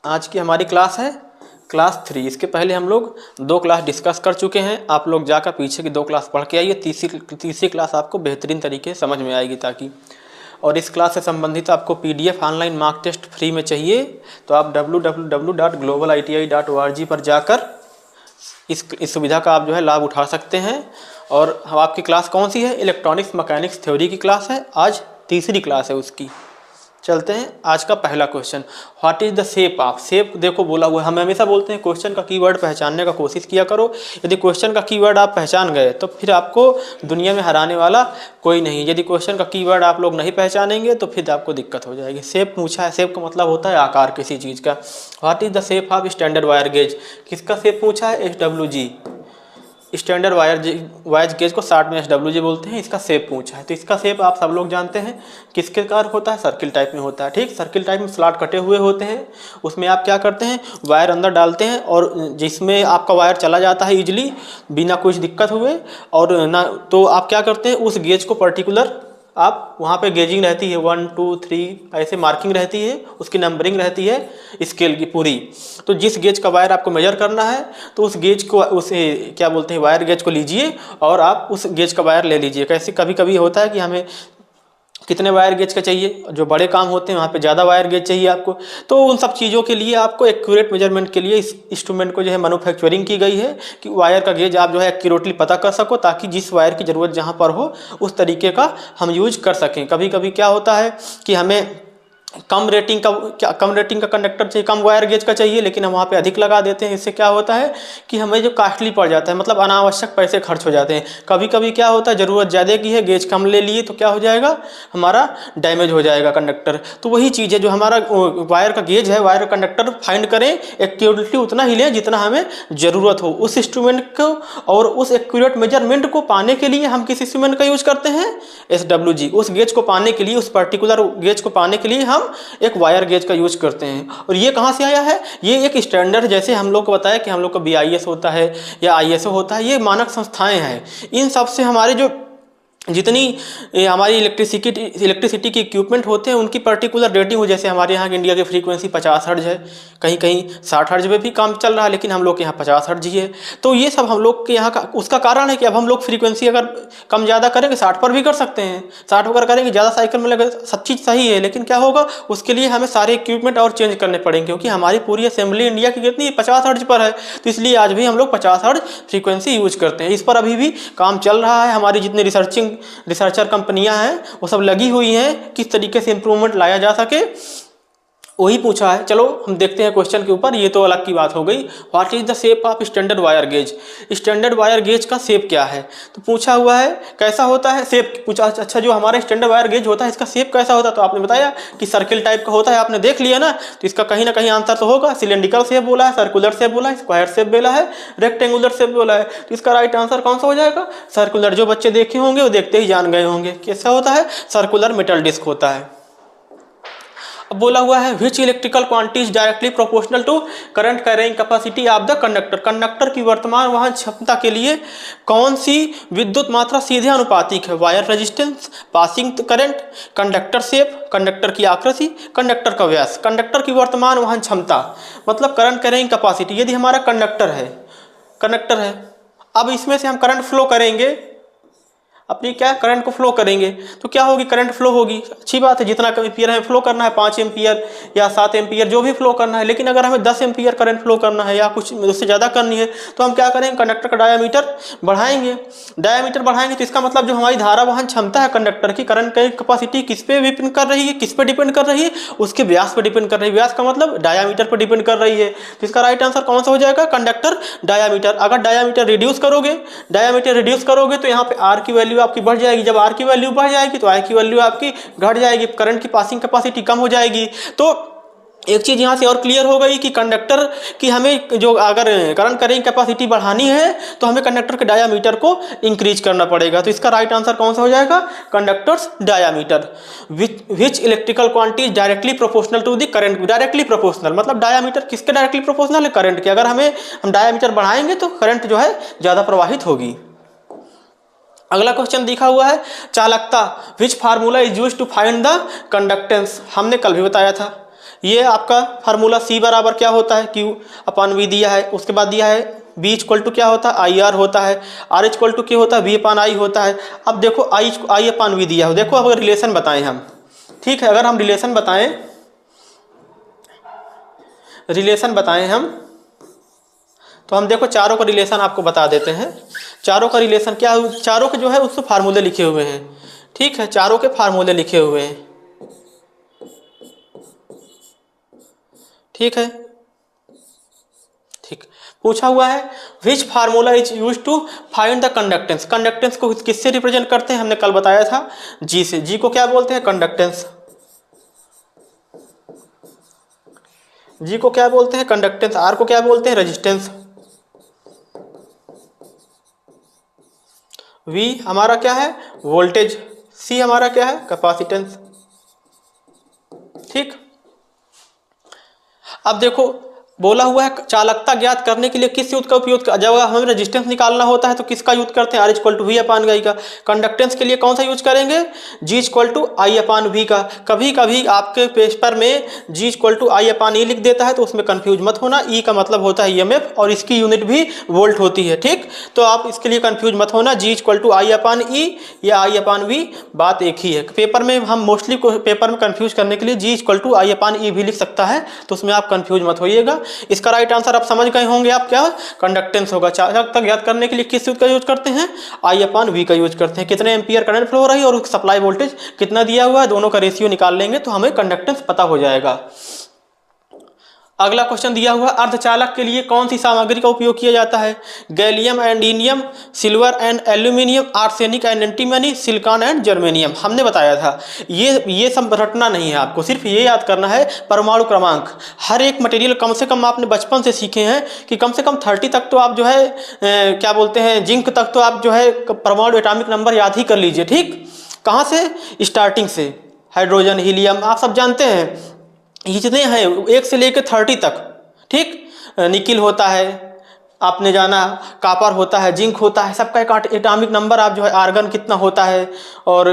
आज की हमारी क्लास है क्लास 3। इसके पहले हम लोग 2 क्लास डिस्कस कर चुके हैं। आप लोग जाकर पीछे की 2 क्लास पढ़ के आइए। तीसरी क्लास आपको बेहतरीन तरीके से समझ में आएगी ताकि। और इस क्लास से संबंधित आपको PDF online mock test free में चाहिए तो आप www.globaliti.org पर जाकर इस सुविधा का आप जो है लाभ उठा सकते हैं। और हम आपकी क्लास कौन सी है? इलेक्ट्रॉनिक्स मैकेनिक्स थ्योरी की क्लास है। आज तीसरी क्लास है उसकी। चलते हैं आज का पहला question. What is the shape of? Shape देखो बोला हुआ है। हम हमेशा बोलते हैं क्वेश्चन का कीवर्ड पहचानने का कोशिश किया करो। यदि क्वेश्चन का कीवर्ड आप पहचान गए तो फिर आपको दुनिया में हराने वाला कोई नहीं। यदि क्वेश्चन का कीवर्ड आप लोग नहीं पहचानेंगे तो फिर आपको दिक्कत हो जाएगी। शेप पूछा है, शेप का मतलब होता है आकार किसी चीज़ का। What is the shape of standard wire gauge? किसका शेप पूछा है? SWG, स्टैंडर्ड वायर गेज को शॉर्ट में SWG बोलते हैं। इसका शेप पूछा है तो इसका शेप आप सब लोग जानते हैं किसके कार होता है? सर्किल टाइप में होता है। ठीक, सर्किल टाइप में स्लॉट कटे हुए होते हैं। उसमें आप क्या करते हैं? वायर अंदर डालते हैं और जिसमें आपका वायर चला जाता है इजीली बिना कुछ दिक्कत हुए। और ना तो आप क्या करते हैं? उस गेज को पर्टिकुलर आप वहाँ पे गेजिंग रहती है 1 2 3 ऐसे मार्किंग रहती है, उसकी नंबरिंग रहती है स्केल की पूरी। तो जिस गेज का वायर आपको मेजर करना है तो उस गेज को उसे क्या बोलते हैं? वायर गेज को लीजिए और आप उस गेज का वायर ले लीजिए। कैसे कभी कभी होता है कि हमें कितने वायर गेज का चाहिए, जो बड़े काम होते हैं वहाँ पे ज़्यादा वायर गेज चाहिए आपको। तो उन सब चीज़ों के लिए आपको एक्यूरेट मेजरमेंट के लिए इस इंस्ट्रूमेंट को जो है मैन्युफैक्चरिंग की गई है कि वायर का गेज आप जो है एक्यूरेटली पता कर सको ताकि जिस वायर की ज़रूरत जहाँ पर हो उस तरीके का हम यूज कर सकें। कभी कभी क्या होता है कि हमें कम रेटिंग का कंडक्टर चाहिए, कम वायर गेज का चाहिए, लेकिन हम वहाँ पे अधिक लगा देते हैं। इससे क्या होता है कि हमें जो कॉस्टली पड़ जाता है, मतलब अनावश्यक पैसे खर्च हो जाते हैं। कभी कभी क्या होता है ज़रूरत ज़्यादा की है, गेज कम ले लिए तो क्या हो जाएगा? हमारा डैमेज हो जाएगा कंडक्टर। तो वही चीज़ है, जो हमारा वायर का गेज है, वायर का कंडक्टर फाइंड करें, एक्यूरेटली उतना ही लें जितना हमें ज़रूरत हो उस इंस्ट्रूमेंट को। और उस एक्यूरेट मेजरमेंट को पाने के लिए हम किस इंस्ट्रूमेंट का यूज करते हैं? SWG। उस गेज को पाने के लिए, उस पर्टिकुलर गेज को पाने के लिए हम एक वायर गेज का यूज करते हैं। और ये कहाँ से आया है? ये एक स्टैंडर्ड, जैसे हम लोग को बताया कि हम लोग का BIS होता है या ISO होता है, ये मानक संस्थाएं हैं। इन सब से हमारे जो जितनी हमारी इलेक्ट्रिसिटी की इक्विपमेंट होते हैं उनकी पर्टिकुलर रेटिंग हो। जैसे हमारे यहाँ की इंडिया की फ्रीक्वेंसी 50 हर्ट्ज है, कहीं कहीं 60 हर्ट्ज में भी काम चल रहा है, लेकिन हम लोग के यहाँ 50 हर्ट्ज ही है। तो ये सब हम लोग के यहाँ का उसका कारण है कि अब हम लोग फ्रीक्वेंसी अगर कम ज़्यादा करेंगे 60 पर भी कर सकते हैं। 60 पर करेंगे ज़्यादा साइकिल में लगे, सब चीज़ सही है, लेकिन क्या होगा उसके लिए हमें सारे इक्विपमेंट और चेंज करने पड़ेंगे क्योंकि हमारी पूरी असेंबली इंडिया की कितनी 50 हर्ट्ज पर है। तो इसलिए आज भी हम लोग 50 हर्ट्ज फ्रीक्वेंसी यूज करते हैं। इस पर अभी भी काम चल रहा है। हमारी जितनी रिसर्चर कंपनियां हैं वो सब लगी हुई हैं किस तरीके से इंप्रूवमेंट लाया जा सके, वही पूछा है। चलो हम देखते हैं क्वेश्चन के ऊपर। ये तो अलग की बात हो गई। What is the shape of standard wire gauge? Standard wire gauge का शेप क्या है? तो पूछा हुआ है कैसा होता है शेप पूछा। अच्छा, जो हमारा स्टैंडर्ड वायर गेज होता है इसका शेप कैसा होता है? तो आपने बताया कि सर्किल टाइप का होता है, आपने देख लिया ना। तो इसका कहीं ना कहीं आंसर तो होगा। सिलेंड्रिकल शेप बोला है, सर्कुलर शेप बोला है, स्क्वायर शेप बोला है, रेक्टेंगुलर शेप बोला है। तो इसका राइट आंसर कौन सा हो जाएगा? सर्कुलर। जो बच्चे देखे होंगे वो देखते ही जान गए होंगे कैसा होता है, सर्कुलर मेटल डिस्क होता है। अब बोला हुआ है which electrical quantity is directly proportional to current carrying capacity of the conductor? Conductor की वर्तमान वहन क्षमता के लिए कौन सी विद्युत मात्रा सीधे अनुपातिक है? Wire resistance, passing current, conductor shape, conductor की आकृति, कंडक्टर का व्यास। कंडक्टर की वर्तमान वहन क्षमता मतलब करंट कैरिंग कैपेसिटी। यदि हमारा कंडक्टर है, अब इसमें से हम करंट फ्लो करेंगे, अपनी क्या करंट को फ्लो करेंगे तो क्या होगी? करंट फ्लो होगी। अच्छी बात है, जितना एम्पियर हमें फ्लो करना है 5 एम्पियर या 7 एम्पियर जो भी फ्लो करना है। लेकिन अगर हमें 10 एम्पियर करंट फ्लो करना है या कुछ उससे ज़्यादा करनी है तो हम क्या करेंगे? कंडक्टर का डायामीटर बढ़ाएंगे। डायामीटर बढ़ाएंगे तो इसका मतलब जो हमारी धारा वहन क्षमता है कंडक्टर की, करंट की कैपेसिटी किस पे डिपेंड कर रही है? किस पे डिपेंड कर रही है? उसके व्यास पे डिपेंड कर रही है। व्यास का मतलब डायामीटर पर डिपेंड कर रही है। तो इसका राइट आंसर कौन सा हो जाएगा? Conductor diameter. अगर डायामीटर रिड्यूस करोगे तो यहाँ पे आर की वैल्यू आपकी बढ़ जाएगी। जब आर की वैल्यू बढ़ जाएगी तो आई की वैल्यू आपकी घट जाएगी, करंट की पासिंग कैपेसिटी कम हो जाएगी। तो एक चीज यहां से और क्लियर हो गई कि कंडक्टर की हमें जो अगर करंट कैरिंग कैपेसिटी बढ़ानी है तो हमें कंडक्टर के डायामीटर को इंक्रीज करना पड़ेगा। तो इसका राइट आंसर कौन सा हो जाएगा? Conductors diameter. Which electrical quantity directly proportional to the current? Directly proportional मतलब डायामीटर किसके डायरेक्टली प्रोपोर्शनल है? करंट के। अगर हम डायामीटर बढ़ाएंगे तो करंट जो है ज्यादा प्रवाहित होगी। अगला क्वेश्चन दिखा हुआ है चालकता। Which formula is used to find the conductance? हमने कल भी बताया था। ये आपका फार्मूला C बराबर क्या होता है, Q अपान V दिया है। उसके बाद दिया है B इक्वल टू क्या होता है, IR होता है। R इक्वल टू क्या होता है, V अपान I होता है। अब देखो I अपान V दिया हो। देखो अब अगर रिलेशन बताएं हम, ठीक है, अगर हम रिलेशन बताएं हम, तो हम देखो चारों का रिलेशन आपको बता देते हैं। चारों का रिलेशन क्या, चारों के जो है उससे फार्मूले लिखे हुए हैं, ठीक है, चारों के फार्मूले लिखे हुए हैं, ठीक है, ठीक। पूछा हुआ है which formula is use to find the conductance. Conductance को किससे रिप्रेजेंट करते हैं, हमने कल बताया था जी से। जी को क्या बोलते हैं, कंडक्टेंस। जी को क्या बोलते हैं, कंडक्टेंस। आर को क्या बोलते हैं, रेजिस्टेंस। वी हमारा क्या है, वोल्टेज। सी हमारा क्या है, कैपेसिटेंस, ठीक। अब देखो बोला हुआ है चालकता ज्ञात करने के लिए किस सूत्र का उपयोग, जब हमें रेजिस्टेंस निकालना होता है तो किसका यूज करते हैं, R equal to V upon I का। कंडक्टेंस के लिए कौन सा यूज करेंगे, G equal to I upon V का। कभी कभी आपके पेपर में G equal to I upon E लिख देता है तो उसमें कंफ्यूज मत होना, ई का मतलब होता है EMF और इसकी यूनिट भी वोल्ट होती है, ठीक। तो आप इसके लिए कंफ्यूज मत होना, G equal to I upon ई या आई अपान वी बात एक ही है। पेपर में हम मोस्टली पेपर में कंफ्यूज करने के लिए G equal to I upon ई भी लिख सकता है, तो उसमें आप कंफ्यूज मत होइएगा। इसका राइट आंसर आप समझ गए होंगे, आप क्या कंडक्टेंस होगा। चालकता ज्ञात करने के लिए किस सूत्र का यूज करते हैं, I अपान V का यूज करते हैं। कितने एम्पियर करंट फ्लो हो रही है और सप्लाई वोल्टेज कितना दिया हुआ है, दोनों का रेशियो निकाल लेंगे तो हमें कंडक्टेंस पता हो जाएगा। अगला क्वेश्चन दिया हुआ, अर्धचालक के लिए कौन सी सामग्री का उपयोग किया जाता है, gallium and indium, silver and aluminium, arsenic and antimony, silicon and germanium. हमने बताया था ये सब रटना नहीं है, आपको सिर्फ ये याद करना है परमाणु क्रमांक। हर एक मटेरियल कम से कम आपने बचपन से सीखे हैं कि कम से कम 30 तक तो आप जो है क्या बोलते हैं जिंक तक तो आप जो है परमाणु एटॉमिक नंबर याद ही कर लीजिए, ठीक। कहाँ से, स्टार्टिंग से। हाइड्रोजन, हीलियम आप सब जानते हैं, जितने हैं 1 से लेकर 30 तक, ठीक। निकिल होता है, आपने जाना, कॉपर होता है, जिंक होता है, सबका एक एटॉमिक नंबर आप जो है, आर्गन कितना होता है और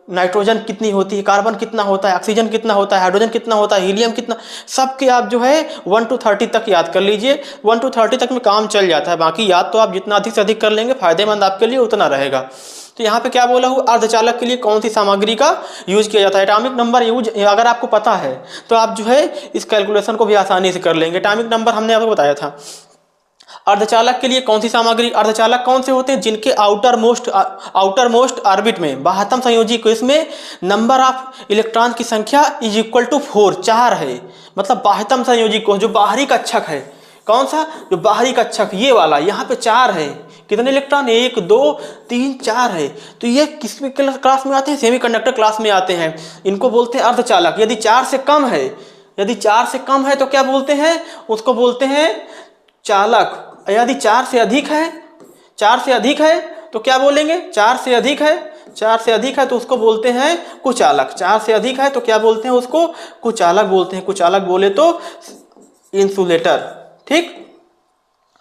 नाइट्रोजन कितनी होती है, कार्बन कितना होता है, ऑक्सीजन कितना होता है, हाइड्रोजन कितना होता है, हीलियम कितना, सबके आप जो है 1 to 30 तक याद कर लीजिए। 1 to 30 तक में काम चल जाता है, बाकी याद तो आप जितना अधिक से अधिक कर लेंगे फायदेमंद आपके लिए उतना रहेगा। तो यहाँ पे क्या बोला हूँ, अर्धचालक के लिए कौन सी सामग्री का यूज किया जाता है। एटॉमिक नंबर यूज अगर आपको पता है तो आप जो है इस कैलकुलेशन को भी आसानी से कर लेंगे। एटॉमिक नंबर हमने आपको बताया था। अर्धचालक के लिए कौन सी सामग्री, अर्धचालक कौन से होते हैं, जिनके आउटर मोस्ट ऑर्बिट में, बाह्यतम संयोजी कोश में नंबर ऑफ इलेक्ट्रॉन की संख्या इज इक्वल टू 4, 4 है। मतलब बाह्यतम संयोजी कोश जो बाहरी कक्षक है, कौन सा, जो बाहरी कक्षक ये वाला, यहाँ पे 4 है। कितने इलेक्ट्रॉन, 1 2 3 4 है। तो ये किस क्लास में आते हैं, सेमीकंडक्टर क्लास में आते हैं। इनको बोलते हैं अर्धचालक। यदि 4 से कम है, यदि 4 से कम है तो क्या बोलते हैं, उसको बोलते हैं चालक। यदि 4 से अधिक है, 4 से अधिक है तो क्या बोलेंगे, 4 से अधिक है, 4 से अधिक है तो उसको बोलते हैं कुचालक। 4 से अधिक है तो क्या बोलते हैं, उसको कुचालक बोलते हैं। कुचालक बोले तो इंसुलेटर, ठीक,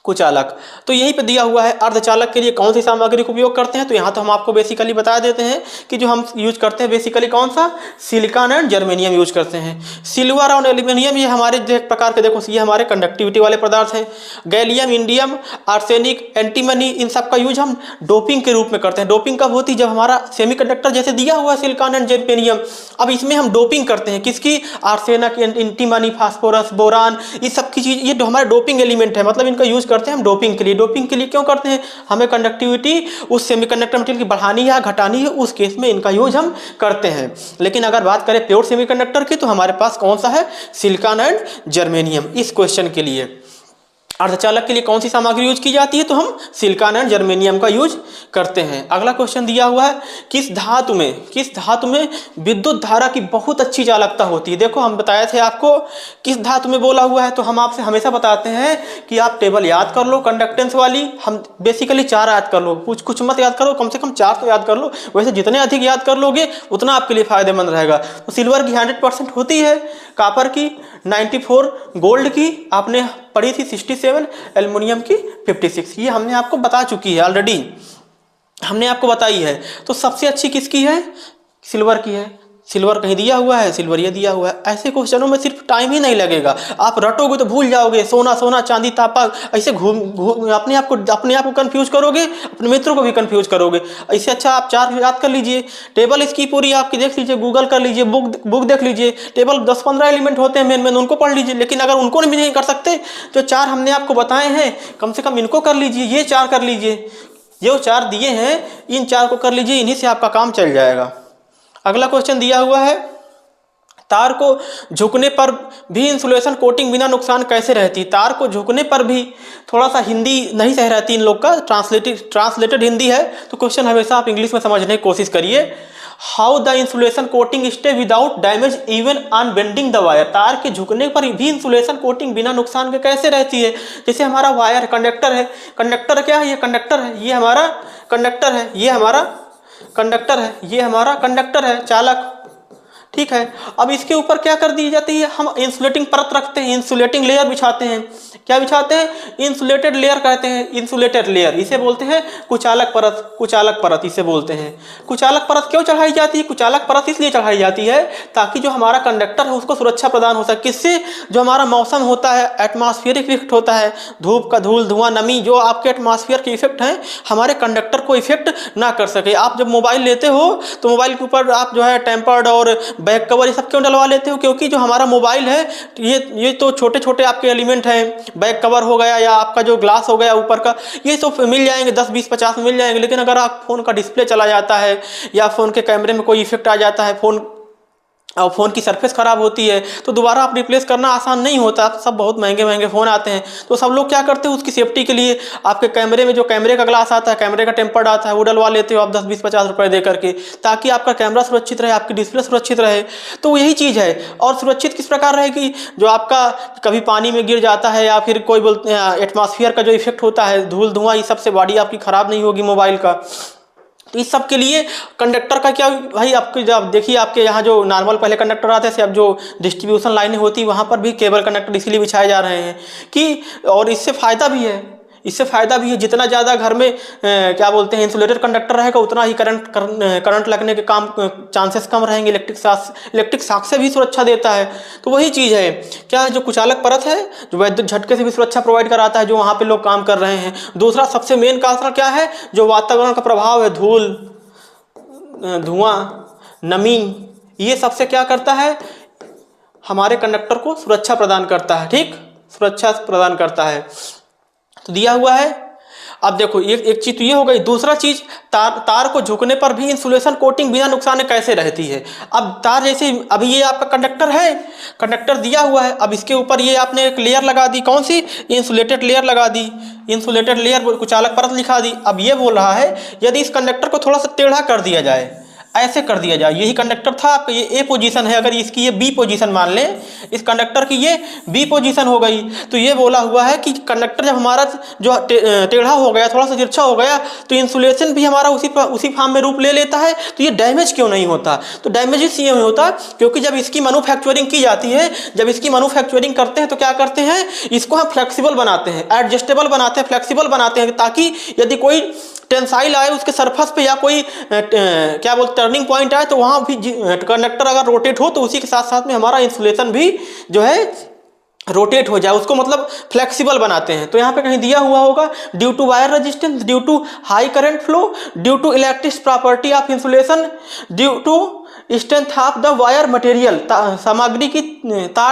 कुचालक। तो यहीं पे दिया हुआ है अर्धचालक के लिए कौन सी सामग्री का उपयोग करते हैं। तो यहाँ तो हम आपको बेसिकली बता देते हैं कि जो हम यूज करते हैं बेसिकली कौन सा, सिलिकॉन एंड जर्मेनियम यूज करते हैं। सिल्वर और एल्यूमिनियम ये हमारे जो एक प्रकार के, देखो ये हमारे कंडक्टिविटी वाले पदार्थ हैं। गैलियम, इंडियम, आर्सेनिक, एंटीमनी, इन सब का यूज हम डोपिंग के रूप में करते हैं। डोपिंग कब होती है, जब हमारा सेमीकंडक्टर जैसे दिया हुआ है सिलिकॉन एंड जर्मेनियम, अब इसमें हम डोपिंग करते हैं किसकी, आर्सेनिक, एंटीमनी, फास्फोरस, बोरान, ये सब की चीज, ये हमारे डोपिंग एलिमेंट है। मतलब इनका यूज करते हैं हम डोपिंग के लिए। डोपिंग के लिए क्यों करते हैं, हमें कंडक्टिविटी उस सेमीकंडक्टर मटेरियल की बढ़ानी है या घटानी है, उस केस में इनका यूज हम करते हैं। लेकिन अगर बात करें प्योर सेमीकंडक्टर की तो हमारे पास कौन सा है, सिलिकॉन एंड जर्मेनियम। इस क्वेश्चन के लिए अर्धचालक के लिए कौन सी सामग्री यूज की जाती है, तो हम सिलिकॉन एंड जर्मेनियम का यूज करते हैं। अगला क्वेश्चन दिया हुआ है, किस धातु में विद्युत धारा की बहुत अच्छी चालकता होती है। देखो हम बताए थे आपको किस धातु में बोला हुआ है, तो हम आपसे हमेशा बताते हैं कि आप टेबल याद कर लो कंडक्टेंस वाली। हम बेसिकली 4 याद कर लो, कुछ मत याद करो, कम से कम 4 तो याद कर लो। वैसे जितने अधिक याद कर लोगे उतना आपके लिए फायदेमंद रहेगा। तो सिल्वर की 100% होती है, कॉपर की 94, गोल्ड की आपने पढ़ी थी 67, एल्युमिनियम की 56। ये हमने आपको बता चुकी है ऑलरेडी, हमने आपको बताई है। तो सबसे अच्छी किसकी है, सिल्वर की है। सिल्वर कहीं दिया हुआ है, सिल्वर ये दिया हुआ है। ऐसे क्वेश्चनों में सिर्फ टाइम ही नहीं लगेगा, आप रटोगे तो भूल जाओगे। सोना सोना चांदी तांबा ऐसे घूम घूम अपने आप को कंफ्यूज करोगे, अपने मित्रों को भी कंफ्यूज करोगे। इससे अच्छा आप चार याद कर लीजिए, टेबल इसकी पूरी आपकी देख लीजिए, गूगल कर लीजिए, बुक देख लीजिए, टेबल 10-15 एलिमेंट होते हैं मेन मेन, उनको पढ़ लीजिए। लेकिन अगर उनको भी नहीं कर सकते, जो चार हमने आपको बताए हैं कम से कम इनको कर लीजिए, ये चार कर लीजिए, जो चार दिए हैं इन चार को कर लीजिए, इन्हीं से आपका काम चल जाएगा। अगला क्वेश्चन दिया हुआ है, तार को झुकने पर भी इंसुलेशन कोटिंग बिना नुकसान कैसे रहती। तार को झुकने पर भी, थोड़ा सा हिंदी नहीं सही रहती इन लोग का, ट्रांसलेटेड हिंदी है, तो क्वेश्चन हमेशा आप इंग्लिश में समझने की कोशिश करिए। How the insulation coating stay without damage even on bending the wire. तार के झुकने पर भी इंसुलेशन कोटिंग बिना नुकसान के कैसे रहती है। जैसे हमारा वायर कंडक्टर है, कंडक्टर क्या है, ये कंडक्टर है, ये हमारा कंडक्टर है, ये हमारा कंडक्टर है, ये हमारा कंडक्टर है, चालक, ठीक है। अब इसके ऊपर क्या कर दी जाती है, हम इंसुलेटिंग परत रखते हैं, इंसुलेटिंग लेयर बिछाते हैं। क्या बिछाते हैं, इंसुलेटेड लेयर कहते हैं, इंसुलेटेड लेयर, इसे बोलते हैं कुचालक परत, कुचालक परत इसे बोलते हैं। कुचालक परत क्यों चढ़ाई जाती है, कुचालक परत इसलिए चढ़ाई जाती है ताकि जो हमारा कंडक्टर है उसको सुरक्षा प्रदान हो सके। किससे, जो हमारा मौसम होता है, एटमॉस्फेरिक इफेक्ट होता है, धूप का धूल धुआं नमी, जो आपके एटमॉस्फेयर के इफेक्ट हैं हमारे कंडक्टर को इफेक्ट ना कर सके। आप जब मोबाइल लेते हो तो मोबाइल के ऊपर आप जो है टेम्पर्ड और बैक कवर ये सब क्यों डलवा लेते हो, क्योंकि जो हमारा मोबाइल है ये तो छोटे छोटे आपके एलिमेंट हैं, बैक कवर हो गया या आपका जो ग्लास हो गया ऊपर का, ये तो मिल जाएंगे 10, 20, 50 मिल जाएंगे। लेकिन अगर आप फ़ोन का डिस्प्ले चला जाता है या फ़ोन के कैमरे में कोई इफेक्ट आ जाता है, फ़ोन की सरफेस ख़राब होती है, तो दोबारा आप रिप्लेस करना आसान नहीं होता। सब बहुत महंगे महंगे फ़ोन आते हैं, तो सब लोग क्या करते हैं उसकी सेफ्टी के लिए आपके कैमरे में जो कैमरे का ग्लास आता है, कैमरे का टेम्पर्ड आता है, वो डलवा लेते हो आप 10, 20, 50 रुपये दे करके, ताकि आपका कैमरा सुरक्षित रहे, आपकी डिस्प्ले सुरक्षित रहे। तो यही चीज़ है। और सुरक्षित किस प्रकार रहेगी, जो आपका कभी पानी में गिर जाता है या फिर कोई बोलते हैं एटमॉस्फेयर का जो इफेक्ट होता है, धूल धुआं, इस सबसे बॉडी आपकी ख़राब नहीं होगी मोबाइल का। तो इस सब के लिए कंडक्टर का क्या भाई, आपके जब देखिए आपके यहाँ जो नॉर्मल पहले कंडक्टर आते थे, अब जो डिस्ट्रीब्यूशन लाइनें होती वहाँ पर भी केबल कंडक्टर इसीलिए बिछाए जा रहे हैं कि, और इससे फ़ायदा भी है, इससे फ़ायदा भी है। जितना ज़्यादा घर में क्या बोलते हैं इंसुलेटेड कंडक्टर रहेगा, उतना ही करंट लगने के चांसेस कम रहेंगे। इलेक्ट्रिक शॉक से भी सुरक्षा देता है। तो वही चीज़ है, क्या है, जो कुचालक परत है जो विद्युत झटके से भी सुरक्षा प्रोवाइड कराता है, जो वहाँ पे लोग काम कर रहे हैं। दूसरा सबसे मेन कारण क्या है, जो वातावरण का प्रभाव है, धूल धुआं नमी, ये सबसे क्या करता है, हमारे कंडक्टर को सुरक्षा प्रदान करता है, ठीक, सुरक्षा प्रदान करता है। तो दिया हुआ है। अब देखो एक चीज़ तो ये हो गई। दूसरा चीज़, तार को झुकने पर भी इंसुलेशन कोटिंग बिना नुकसान कैसे रहती है। अब तार जैसे अभी ये आपका कंडक्टर है, कंडक्टर दिया हुआ है, अब इसके ऊपर ये आपने एक लेयर लगा दी, कौन सी, इंसुलेटेड लेयर लगा दी, इंसुलेटेड लेयर कुचालक परत लिखा दी। अब ये बोल रहा है यदि इस कंडक्टर को थोड़ा सा टेढ़ा कर दिया जाए, ऐसे कर दिया जाए, यही कंडक्टर था आपका, ये ए पोजीशन है, अगर इसकी ये बी पोजीशन मान लें, इस कंडक्टर की ये बी पोजीशन हो गई, तो ये बोला हुआ है कि कंडक्टर जब हमारा जो टेढ़ा हो गया, थोड़ा सा तिरछा हो गया, तो इंसुलेशन भी हमारा उसी फॉर्म में रूप ले लेता है। तो ये डैमेज क्यों नहीं होता, तो डैमेज इसलिए नहीं होता क्योंकि जब इसकी मैन्युफैक्चरिंग की जाती है, जब इसकी मैन्युफैक्चरिंग करते हैं तो क्या करते हैं, इसको हम फ्लेक्सिबल बनाते हैं, एडजस्टेबल बनाते हैं, फ्लेक्सिबल बनाते हैं, ताकि यदि कोई टेंसाइल आए उसके सरफेस पे या कोई क्या बोलते टर्निंग पॉइंट आए, तो वहाँ भी कंडक्टर अगर रोटेट हो तो उसी के साथ साथ में हमारा इंसुलेशन भी जो है रोटेट हो जाए, उसको मतलब फ्लेक्सिबल बनाते हैं। तो यहाँ पे कहीं दिया हुआ होगा, due to wire resistance, due to high current flow, due to electric property of insulation, due to strength of the wire material, तार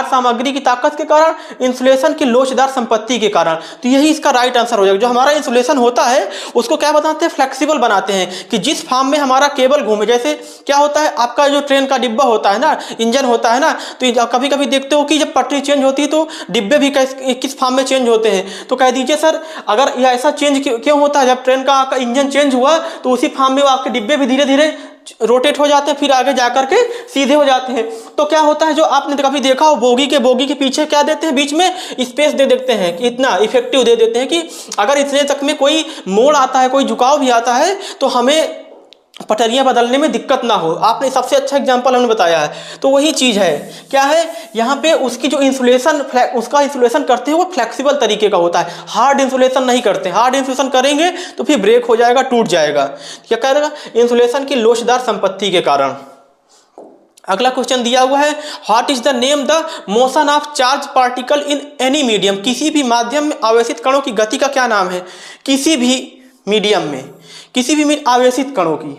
सामग्री की ताकत के कारण, इंसुलेशन की लोचदार संपत्ति के कारण। तो यही इसका राइट आंसर हो जाएगा। जो हमारा इंसुलेशन होता है उसको क्या बताते हैं, फ्लेक्सिबल बनाते हैं, कि जिस फॉर्म में हमारा केबल घूमे। जैसे क्या होता है, आपका जो ट्रेन का डिब्बा होता है ना, इंजन होता है ना, तो कभी कभी देखते हो कि जब पटरी चेंज होती है तो डिब्बे भी किस फॉर्म में चेंज होते हैं। तो कह दीजिए सर, अगर यह ऐसा चेंज क्यों होता है, जब ट्रेन का इंजन चेंज हुआ तो उसी फॉर्म में आपके डिब्बे भी धीरे धीरे रोटेट हो जाते हैं, फिर आगे जाकर के सीधे हो जाते हैं। तो क्या होता है, जो आपने कभी देखा हो, बोगी के पीछे क्या देते हैं, बीच में स्पेस दे देते हैं, कि इतना इफेक्टिव दे देते हैं कि अगर इतने तक में कोई मोड़ आता है, कोई झुकाव भी आता है, तो हमें पटरियां बदलने में दिक्कत ना हो। आपने सबसे अच्छा एग्जांपल हमने बताया है। तो वही चीज़ है, क्या है, यहाँ पे उसकी जो उसका इंसुलेशन करते हैं वो फ्लेक्सिबल तरीके का होता है, हार्ड इंसुलेशन नहीं करते। हार्ड इंसुलेशन करेंगे तो फिर ब्रेक हो जाएगा, टूट जाएगा। क्या करेगा, इंसुलेशन की लोचदार संपत्ति के कारण। अगला क्वेश्चन दिया हुआ है, what is the name the motion of charge particle in any medium. किसी भी माध्यम में आवेशित कणों की गति का क्या नाम है। किसी भी मीडियम में, किसी भी आवेशित कणों की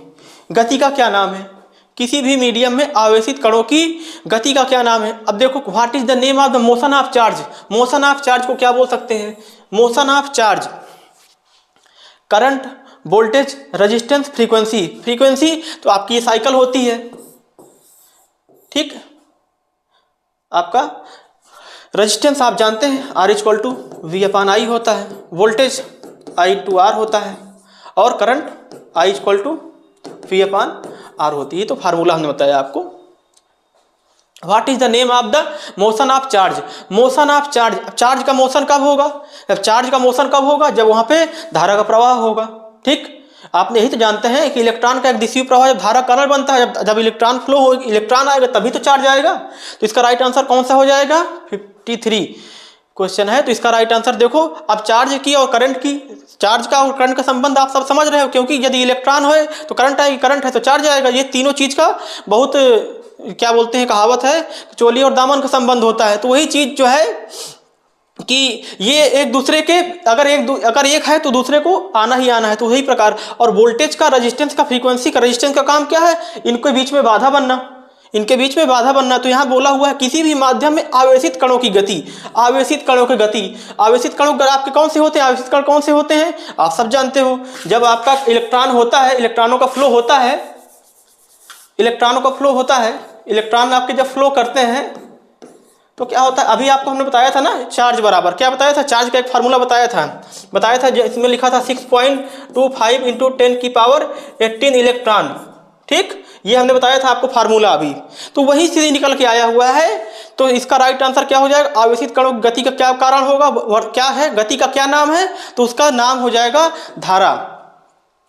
गति का क्या नाम है। किसी भी मीडियम में आवेशित कणों की गति का क्या नाम है। अब देखो, what is the name of the motion of charge. Motion of charge को क्या बोल सकते हैं। Motion of charge, current, voltage, resistance, frequency. Frequency तो आपकी ये साइकिल होती है, ठीक। आपका रेजिस्टेंस आप जानते हैं R इक्वल टू V/I होता है, वोल्टेज I/R होता है, और current I equal to V/R होती है। तो फार्मूला हमने बताया आपको। What is the name of the motion of charge. Motion of charge, charge का मोशन कब होगा। चार्ज का मोशन कब होगा, जब वहां पे धारा का प्रवाह होगा, ठीक। आपने यही तो जानते हैं कि इलेक्ट्रॉन का एक दिशा प्रवाह जब धारा कारण बनता है, जब इलेक्ट्रॉन फ्लो हो, इलेक्ट्रॉन आएगा तभी तो चार्ज आएगा। तो इसका राइट आंसर कौन सा हो जाएगा, 53 क्वेश्चन है। तो इसका राइट आंसर देखो, अब चार्ज की और करंट की, चार्ज का और करंट का संबंध आप सब समझ रहे हो, क्योंकि यदि इलेक्ट्रॉन है तो करंट आएगी, करंट है तो चार्ज आएगा। ये तीनों चीज का बहुत क्या बोलते हैं, कहावत है, चोली और दामन का संबंध होता है। तो वही चीज जो है कि ये एक दूसरे के, अगर एक है तो दूसरे को आना ही आना है। तो वही प्रकार, और वोल्टेज का, रेजिस्टेंस का, फ्रीक्वेंसी का, रेजिस्टेंस का काम क्या है, इनके बीच में बाधा बनना, इनके बीच में बाधा बनना। तो यहाँ बोला हुआ है किसी भी माध्यम में आवेशित कणों की गति, आवेशित कणों की गति। आवेशित कणों आपके कौन से होते हैं, आवेशित कण कौन से होते हैं, आप सब जानते हो। जब आपका इलेक्ट्रॉन होता है, इलेक्ट्रॉनों का फ्लो होता है, इलेक्ट्रॉनों का फ्लो होता है, इलेक्ट्रॉन आपके जब फ्लो करते हैं तो क्या होता है, अभी आपको हमने बताया था ना, चार्ज बराबर क्या बताया था, चार्ज का एक फार्मूला बताया था, इसमें लिखा था 6.25 × 10⁻18 इलेक्ट्रॉन, ठीक। ये हमने बताया था आपको फार्मूला अभी। तो वही सीधे निकल के आया हुआ है। तो इसका राइट आंसर क्या हो जाएगा, आवेशित कणों की गति का क्या कारण होगा, क्या है, गति का क्या नाम है, तो उसका नाम हो जाएगा धारा।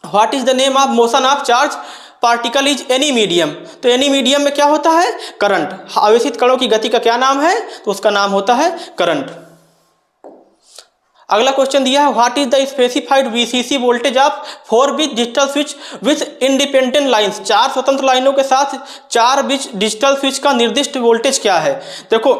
What is the name of motion of charge particle is any medium. तो एनी मीडियम में क्या होता है, करंट। आवेशित कणों की गति का क्या नाम है, तो उसका नाम होता है करंट। अगला क्वेश्चन दिया है, what is the specified VCC voltage of 4 bit digital switch with independent lines. 4 स्वतंत्र लाइनों के साथ 4 बिट डिजिटल स्विच का निर्दिष्ट वोल्टेज क्या है। देखो,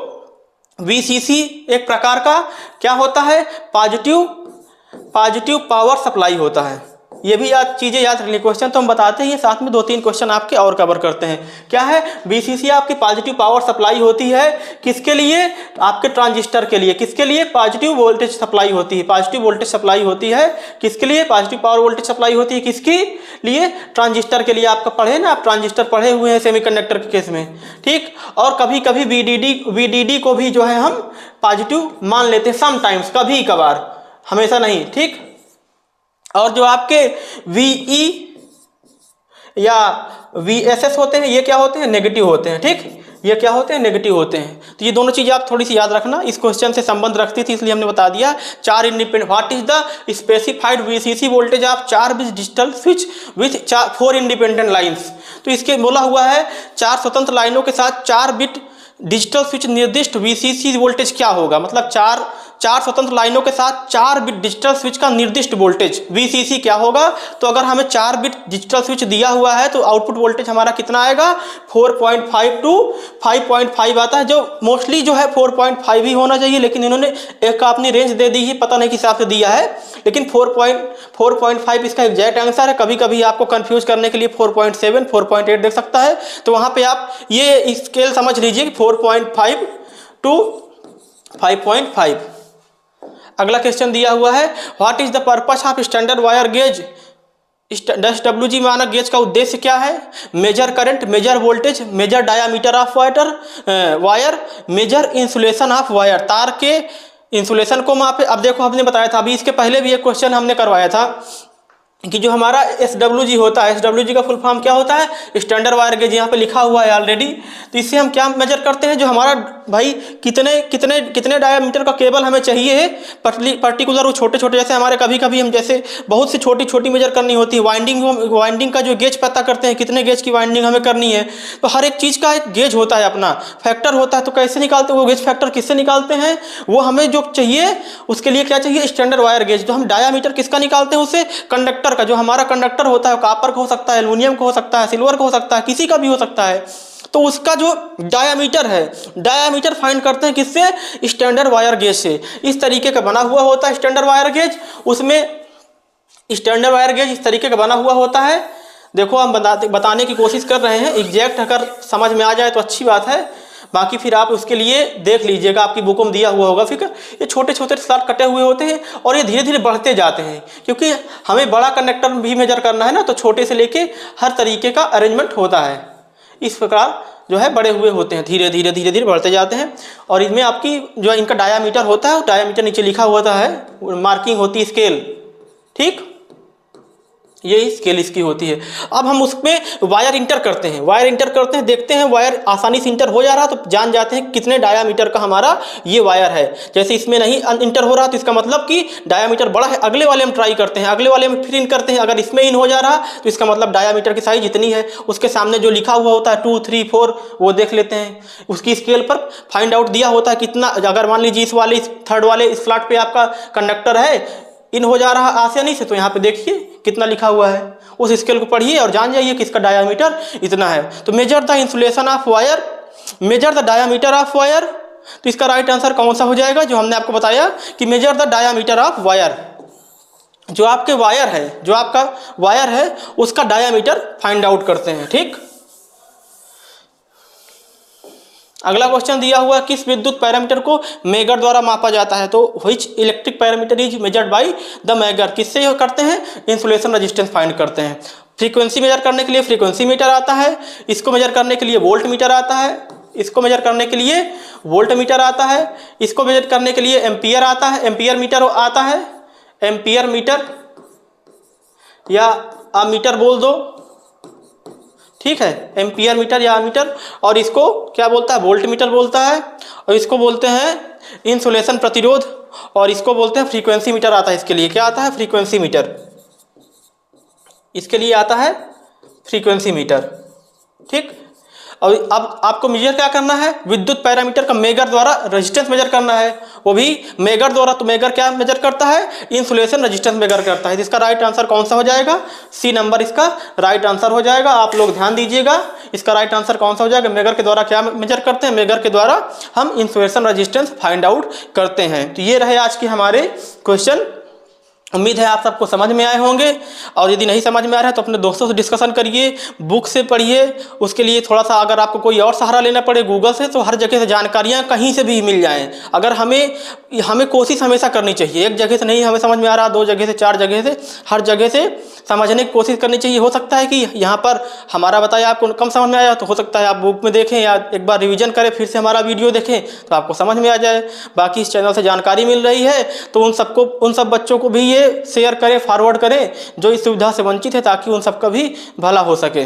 VCC एक प्रकार का क्या होता है, पॉजिटिव पावर सप्लाई होता है। ये भी चीजें याद रखनी, क्वेश्चन तो हम बताते ही हैं, साथ में 2-3 क्वेश्चन आपके और कवर करते हैं। क्या है, VCC आपकी पॉजिटिव पावर सप्लाई होती है, किसके लिए, आपके ट्रांजिस्टर के लिए। किसके लिए, पॉजिटिव वोल्टेज सप्लाई होती है, पॉजिटिव वोल्टेज सप्लाई होती है, किसके लिए, पॉजिटिव पावर वोल्टेज सप्लाई होती है, किसके लिए, ट्रांजिस्टर के लिए। आपका पढ़े ना, आप ट्रांजिस्टर पढ़े हुए हैं सेमीकंडक्टर के केस में, ठीक। और कभी कभी VDD को भी जो है हम पॉजिटिव मान लेते हैं, समटाइम्स, कभी कभार, हमेशा नहीं, ठीक। और जो आपके VE या VSS होते हैं, ये क्या होते हैं, नेगेटिव होते हैं, ठीक। ये क्या होते हैं, नेगेटिव होते हैं। तो ये दोनों चीजें आप थोड़ी सी याद रखना, इस क्वेश्चन से संबंध रखती थी, इसलिए हमने बता दिया। 4 independent, what is the specified VCC voltage of 4 bit digital switch with 4 independent lines. तो इसके बोला हुआ है 4 स्वतंत्र लाइनों के साथ 4 बिट डिजिटल स्विच निर्दिष्ट VCC वोल्टेज क्या होगा। मतलब 4 स्वतंत्र लाइनों के साथ 4 बिट डिजिटल स्विच का निर्दिष्ट वोल्टेज VCC क्या होगा। तो अगर हमें 4 बिट डिजिटल स्विच दिया हुआ है तो आउटपुट वोल्टेज हमारा कितना आएगा, 4.5 टू 5.5 आता है, जो मोस्टली जो है 4.5 ही होना चाहिए, लेकिन इन्होंने एक अपनी रेंज दे दी है, पता नहीं किस हिसाब से दिया है, लेकिन 4.5 इसका एग्जैक्ट आंसर है। कभी कभी आपको कंफ्यूज करने के लिए 4.7, 4.8 देख सकता है, तो वहाँ पे आप ये स्केल समझ लीजिए कि 4.5 टू 5.5। अगला क्वेश्चन दिया हुआ है, what is the purpose of standard wire gauge. SWG मानक गेज का उद्देश्य क्या है, measure current, measure voltage, measure diameter of wire, measure insulation of wire, तार के इंसुलेशन को मापे। अब देखो, हमने बताया था अभी, इसके पहले भी एक क्वेश्चन हमने करवाया था कि जो हमारा SWG होता है, SWG का फुल फॉर्म क्या होता है, स्टैंडर्ड वायर गेज, यहाँ पे लिखा हुआ है ऑलरेडी। तो इससे हम क्या मेजर करते हैं, जो हमारा भाई कितने डायामीटर का केबल हमें चाहिए है, पर्टिकुलर वो छोटे छोटे, जैसे हमारे कभी कभी हम जैसे बहुत सी छोटी मेजर करनी होती है, वाइंडिंग का जो गेज पता करते हैं, कितने गेज की वाइंडिंग हमें करनी है। तो हर एक चीज़ का एक गेज होता है, अपना फैक्टर होता है। तो कैसे निकालते हैं वो गेज फैक्टर, किससे निकालते हैं, वो हमें जो चाहिए उसके लिए क्या चाहिए, स्टैंडर्ड वायर गेज। तो हम डायामीटर किसका निकालते हैं, उससे कंडक्टर का, जो हमारा कंडक्टर होता है, कॉपर का हो सकता है, एल्युमिनियम का हो सकता है, सिल्वर का हो सकता है, किसी का भी हो सकता है। तो उसका जो डायामीटर है, डायामीटर फाइंड करते हैं किससे? स्टैंडर्ड वायर गेज से। इस तरीके का बना हुआ होता है स्टैंडर्ड वायर गेज। उसमें स्टैंडर्ड वायर गेज इस तरीके का बना हुआ होता है। देखो हम बताने की कोशिश कर रहे हैं, एग्जैक्ट अगर समझ में आ जाए तो अच्छी बात है, बाकी फिर आप उसके लिए देख लीजिएगा, आपकी बुकों में दिया हुआ होगा। फिर ये छोटे छोटे स्लॉट कटे हुए होते हैं और ये धीरे धीरे बढ़ते जाते हैं, क्योंकि हमें बड़ा कंडक्टर भी मेजर करना है ना, तो छोटे से लेके हर तरीके का अरेंजमेंट होता है। इस प्रकार जो है बड़े हुए होते हैं, धीरे धीरे धीरे धीरे बढ़ते जाते हैं। और इनमें आपकी जो इनका डायामीटर होता है, डायामीटर नीचे लिखा होता है, मार्किंग होती है स्केल, ठीक, ये स्केल इसकी होती है। अब हम उसमें वायर इंटर करते हैं, वायर इंटर करते हैं, देखते हैं वायर आसानी से इंटर हो जा रहा तो जान जाते हैं कितने डायामीटर का हमारा ये वायर है। जैसे इसमें नहीं इंटर हो रहा तो इसका मतलब कि डायामीटर बड़ा है, अगले वाले में ट्राई करते हैं, अगले वाले में फिर इन करते हैं, अगर इसमें इन हो जा रहा तो इसका मतलब डायामीटर की साइज इतनी है। उसके सामने जो लिखा हुआ होता है 2, 3, 4 वो देख लेते हैं, उसकी स्केल पर फाइंड आउट दिया होता है कितना। अगर मान लीजिए इस वाले थर्ड वाले स्लॉट पे आपका कंडक्टर है, इन हो जा रहा आसानी से, तो यहाँ पे देखिए कितना लिखा हुआ है, उस स्केल को पढ़िए और जान जाइए कि इसका डायामीटर इतना है। तो measure the insulation of wire, measure the diameter of wire, तो इसका राइट आंसर कौन सा हो जाएगा? जो हमने आपको बताया कि major the diameter of wire, जो आपके वायर है, जो आपका वायर है उसका डायामीटर फाइंड आउट करते हैं, ठीक। अगला क्वेश्चन दिया हुआ किस विद्युत पैरामीटर को मेगर द्वारा मापा जाता है? तो which electric parameter is measured by the megger, किससे करते हैं? इंसुलेशन रेजिस्टेंस फाइंड करते हैं। फ्रीक्वेंसी मेजर करने के लिए फ्रीक्वेंसी मीटर आता है, इसको मेजर करने के लिए वोल्ट मीटर आता है, इसको मेजर करने के लिए वोल्ट मीटर आता है, इसको मेजर करने के लिए एम्पियर आता है, एम्पियर मीटर आता है, एम्पियर मीटर या अमीटर बोल दो, ठीक है, एम्पियर मीटर या अमीटर। और इसको क्या बोलता है? वोल्ट मीटर बोलता है। और इसको बोलते हैं इंसुलेशन प्रतिरोध, और इसको बोलते हैं फ्रीक्वेंसी मीटर आता है। इसके लिए क्या आता है? फ्रीक्वेंसी मीटर, इसके लिए आता है फ्रीक्वेंसी मीटर, ठीक। और अब आपको मेजर क्या करना है? विद्युत पैरामीटर का मेगर द्वारा रेजिस्टेंस मेजर करना है, वो भी मेगर द्वारा। तो मेगर क्या मेजर करता है? इंसुलेशन रेजिस्टेंस मेजर करता है। इसका राइट आंसर कौन सा हो जाएगा? सी नंबर इसका राइट आंसर हो जाएगा। आप लोग ध्यान दीजिएगा, इसका राइट आंसर कौन सा हो जाएगा? मेगर के द्वारा क्या मेजर करते हैं? मेगर के द्वारा हम इंसुलेशन रेजिस्टेंस फाइंड आउट करते हैं। तो ये रहे आज के हमारे क्वेश्चन। उम्मीद है आप सबको समझ में आए होंगे, और यदि नहीं समझ में आ रहा है तो अपने दोस्तों से डिस्कशन करिए, बुक से पढ़िए। उसके लिए थोड़ा सा अगर आपको कोई और सहारा लेना पड़े गूगल से, तो हर जगह से जानकारियाँ कहीं से भी मिल जाएं। अगर हमें कोशिश हमेशा करनी चाहिए, एक जगह से नहीं हमें समझ में आ रहा, 2 जगह से 4 जगह से, हर जगह से समझने की कोशिश करनी चाहिए। हो सकता है कि यहाँ पर हमारा बताया आपको कम समझ में आया, तो हो सकता है आप बुक में देखें या एक बार रिवीजन करें, फिर से हमारा वीडियो देखें तो आपको समझ में आ जाए। बाकी इस चैनल से जानकारी मिल रही है तो उन सब बच्चों को भी ये शेयर करें, फॉरवर्ड करें जो इस सुविधा से वंचित है, ताकि उन सबका भी भला हो सके।